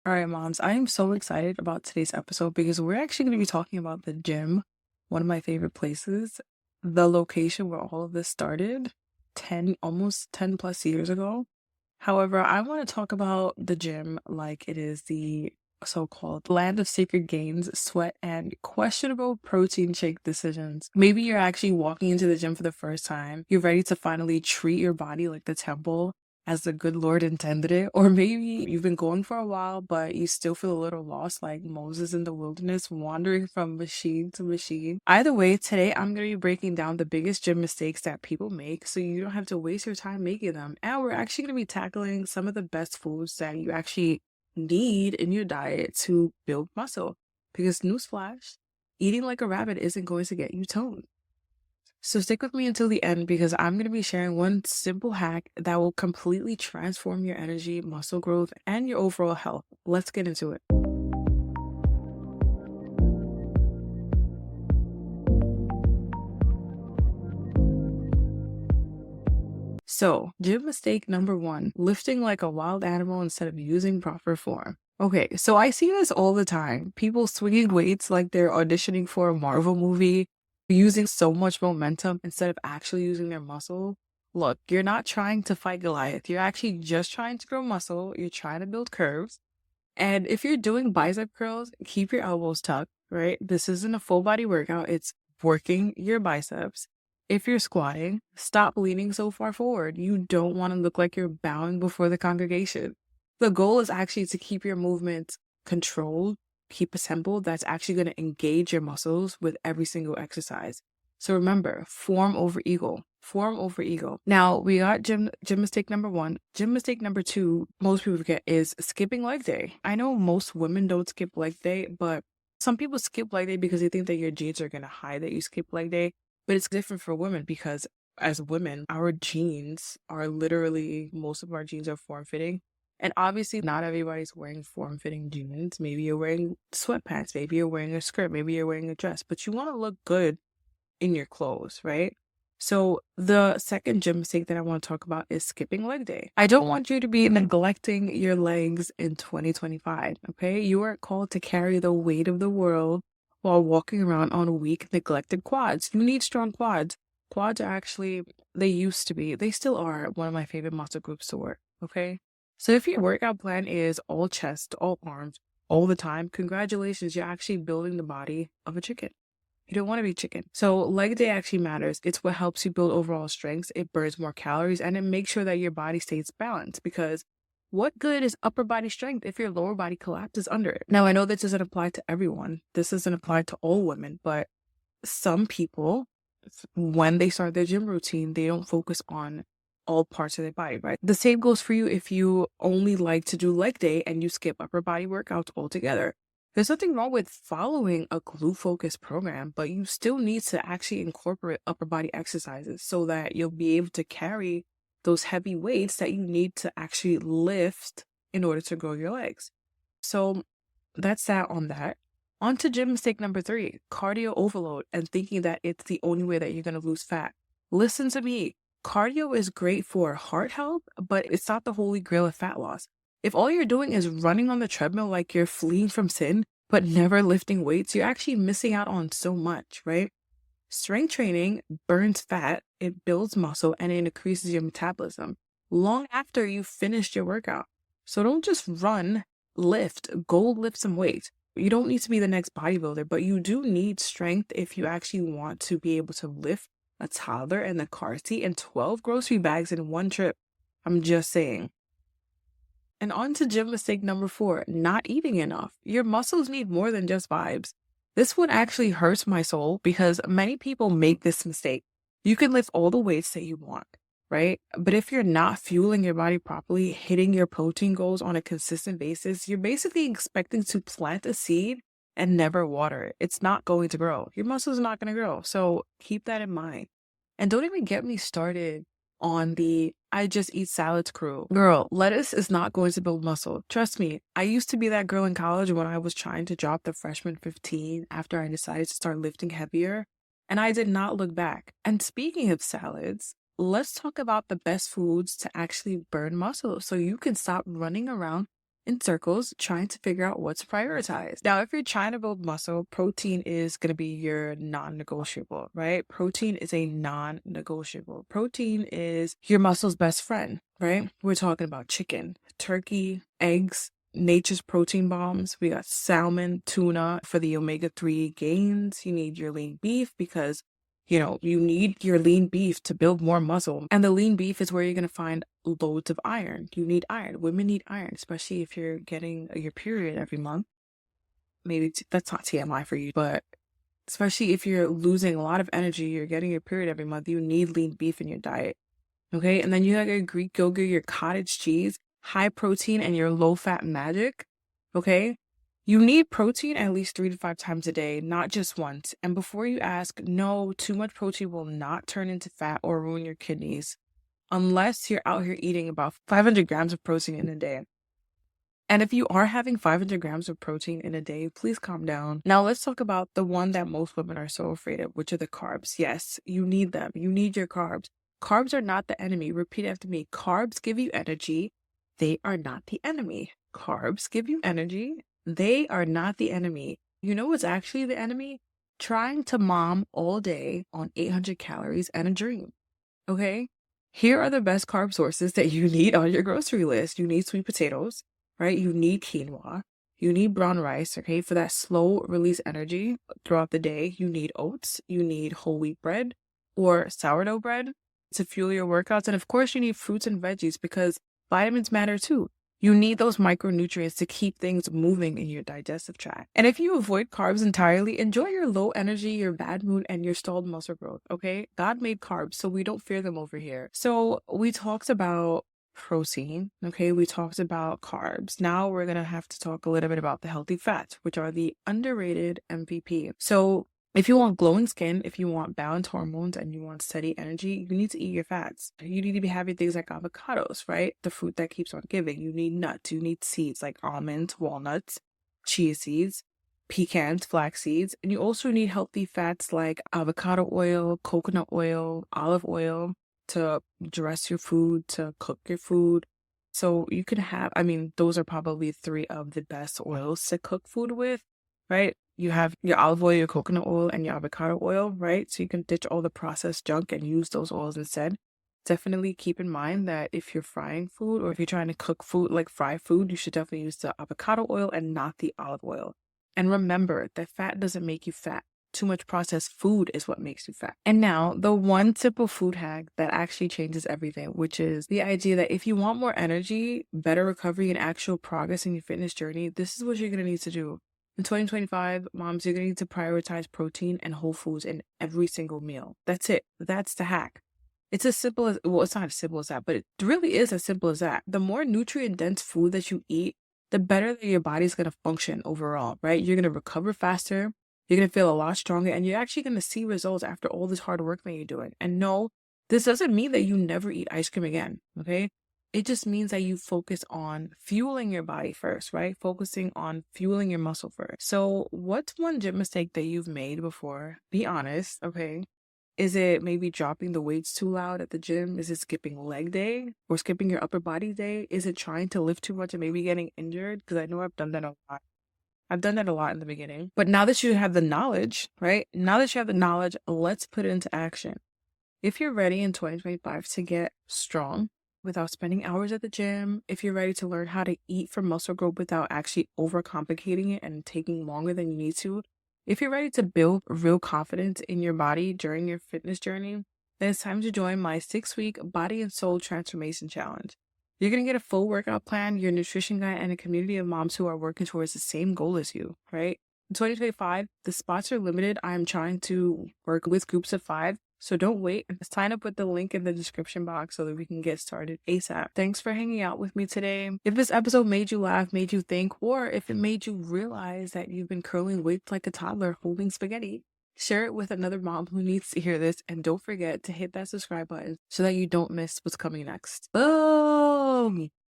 All right, moms, I am so excited about today's episode because we're actually going to be talking about the gym, one of my favorite places, the location where all of this started 10, almost 10 plus years ago. However, I want to talk about the gym like it is the so-called land of sacred gains, sweat, and questionable protein shake decisions. Maybe you're actually walking into the gym for the first time. You're ready to finally treat your body like the temple as the good Lord intended it. Or maybe you've been going for a while, but you still feel a little lost like Moses in the wilderness, wandering from machine to machine. Either way, today I'm going to be breaking down the biggest gym mistakes that people make so you don't have to waste your time making them. And we're actually going to be tackling some of the best foods that you actually need in your diet to build muscle. Because newsflash, eating like a rabbit isn't going to get you toned. So stick with me until the end because I'm going to be sharing one simple hack that will completely transform your energy, muscle growth, and your overall health. Let's get into it. So, gym mistake number one, lifting like a wild animal instead of using proper form. Okay, so I see this all the time. People swinging weights like they're auditioning for a Marvel movie, using so much momentum instead of actually using their muscle. Look, you're not trying to fight Goliath. You're actually just trying to grow muscle. You're trying to build curves. And if you're doing bicep curls, keep your elbows tucked, right? This isn't a full body workout. It's working your biceps. If you're squatting, stop leaning so far forward. You don't want to look like you're bowing before the congregation. The goal is actually to keep your movements controlled, keep a tempo that's actually going to engage your muscles with every single exercise. So remember, form over ego. Form over ego. Now we got gym mistake number one. Gym mistake number two, most people forget, is skipping leg day. I know most women don't skip leg day, but some people skip leg day because they think that your genes are gonna hide that you skip leg day. But it's different for women because as women, our genes are literally, most of our genes are form fitting. And obviously, not everybody's wearing form fitting jeans. Maybe you're wearing sweatpants, maybe you're wearing a skirt, maybe you're wearing a dress, but you want to look good in your clothes, right? So the second gym mistake that I want to talk about is skipping leg day. I don't want you to be neglecting your legs in 2025, okay? You are called to carry the weight of the world while walking around on weak, neglected quads. You need strong quads. Quads are actually, they used to be, they still are one of my favorite muscle groups to work, okay? So if your workout plan is all chest, all arms, all the time, congratulations, you're actually building the body of a chicken. You don't want to be chicken. So leg day actually matters. It's what helps you build overall strength. It burns more calories and it makes sure that your body stays balanced because what good is upper body strength if your lower body collapses under it? Now, I know this doesn't apply to everyone. This doesn't apply to all women, but some people, when they start their gym routine, they don't focus on all parts of their body, right? The same goes for you if you only like to do leg day and you skip upper body workouts altogether. There's nothing wrong with following a glute focused program, but you still need to actually incorporate upper body exercises so that you'll be able to carry those heavy weights that you need to actually lift in order to grow your legs. So that's that on that. On to gym mistake number three, cardio overload and thinking that it's the only way that you're going to lose fat. Listen to me. Cardio is great for heart health, but it's not the holy grail of fat loss. If all you're doing is running on the treadmill like you're fleeing from sin, but never lifting weights, you're actually missing out on so much, right? Strength training burns fat, it builds muscle, and it increases your metabolism long after you've finished your workout. So don't just run, lift, go lift some weights. You don't need to be the next bodybuilder, but you do need strength if you actually want to be able to lift a toddler in the car seat and 12 grocery bags in one trip. I'm just saying. And on to gym mistake number four, not eating enough. Your muscles need more than just vibes. This one actually hurts my soul because many people make this mistake. You can lift all the weights that you want, right? But if you're not fueling your body properly, hitting your protein goals on a consistent basis, you're basically expecting to plant a seed and never water it. It's not going to grow. Your muscles are not going to grow. So keep that in mind. And don't even get me started on the I just eat salads crew. Girl, lettuce is not going to build muscle. Trust me, I used to be that girl in college when I was trying to drop the freshman 15 after I decided to start lifting heavier, and I did not look back. And speaking of salads, let's talk about the best foods to actually burn muscle so you can stop running around in circles trying to figure out what's prioritized. Now, if you're trying to build muscle, protein is going to be your non-negotiable, right? Protein is a non-negotiable. Protein is your muscle's best friend, right? We're talking about chicken, turkey, eggs, nature's protein bombs. We got salmon, tuna for the omega-3 gains. You need your lean beef because you need your lean beef to build more muscle. And the lean beef is where you're going to find loads of iron. You need iron. Women need iron, especially if you're getting your period every month. Maybe that's not TMI for you, but especially if you're losing a lot of energy, you're getting your period every month, you need lean beef in your diet. Okay. And then you have your Greek yogurt, your cottage cheese, high protein, and your low fat magic. Okay. You need protein at least 3 to 5 times a day, not just once. And before you ask, no, too much protein will not turn into fat or ruin your kidneys unless you're out here eating about 500 grams of protein in a day. And if you are having 500 grams of protein in a day, please calm down. Now let's talk about the one that most women are so afraid of, which are the carbs. Yes, you need them. You need your carbs. Carbs are not the enemy. Repeat after me. Carbs give you energy. They are not the enemy. Carbs give you energy. They are not the enemy. You know what's actually the enemy? Trying to mom all day on 800 calories and a dream. Okay? Here are the best carb sources that you need on your grocery list. You need sweet potatoes, right? You need quinoa. You need brown rice, okay, for that slow release energy throughout the day. You need oats. You need whole wheat bread or sourdough bread to fuel your workouts. And of course, you need fruits and veggies because vitamins matter too. You need those micronutrients to keep things moving in your digestive tract. And if you avoid carbs entirely, enjoy your low energy, your bad mood, and your stalled muscle growth, okay? God made carbs, so we don't fear them over here. So we talked about protein, okay? We talked about carbs. Now we're going to have to talk a little bit about the healthy fats, which are the underrated MVP. So if you want glowing skin, if you want balanced hormones, and you want steady energy, you need to eat your fats. You need to be having things like avocados, right? The fruit that keeps on giving. You need nuts. You need seeds like almonds, walnuts, chia seeds, pecans, flax seeds. And you also need healthy fats like avocado oil, coconut oil, olive oil to dress your food, to cook your food. So you can have, those are probably 3 of the best oils to cook food with, right? You have your olive oil, your coconut oil, and your avocado oil, right? So you can ditch all the processed junk and use those oils instead. Definitely keep in mind that if you're frying food or if you're trying to cook food, like fry food, you should definitely use the avocado oil and not the olive oil. And remember that fat doesn't make you fat. Too much processed food is what makes you fat. And now the one simple food hack that actually changes everything, which is the idea that if you want more energy, better recovery, and actual progress in your fitness journey, this is what you're going to need to do. In 2025, moms, you're going to need to prioritize protein and whole foods in every single meal. That's it. That's the hack. It's as simple as, well, it's not as simple as that, but it really is as simple as that. The more nutrient-dense food that you eat, the better that your body's going to function overall, right? You're going to recover faster. You're going to feel a lot stronger, and you're actually going to see results after all this hard work that you're doing. And no, this doesn't mean that you never eat ice cream again, okay? It just means that you focus on fueling your body first, right? Focusing on fueling your muscle first. So what's one gym mistake that you've made before? Be honest, okay? Is it maybe dropping the weights too loud at the gym? Is it skipping leg day or skipping your upper body day? Is it trying to lift too much and maybe getting injured? Because I know I've done that a lot. I've done that a lot in the beginning. But now that you have the knowledge, right? Now that you have the knowledge, let's put it into action. If you're ready in 2025 to get strong without spending hours at the gym, if you're ready to learn how to eat for muscle growth without actually overcomplicating it and taking longer than you need to, if you're ready to build real confidence in your body during your fitness journey, then it's time to join my 6-week Body and Soul Transformation Challenge. You're going to get a full workout plan, your nutrition guide, and a community of moms who are working towards the same goal as you, right? In 2025, the spots are limited. I am trying to work with groups of 5. So don't wait. Sign up with the link in the description box so that we can get started ASAP. Thanks for hanging out with me today. If this episode made you laugh, made you think, or if it made you realize that you've been curling weights like a toddler holding spaghetti, share it with another mom who needs to hear this. And don't forget to hit that subscribe button so that you don't miss what's coming next. Boom!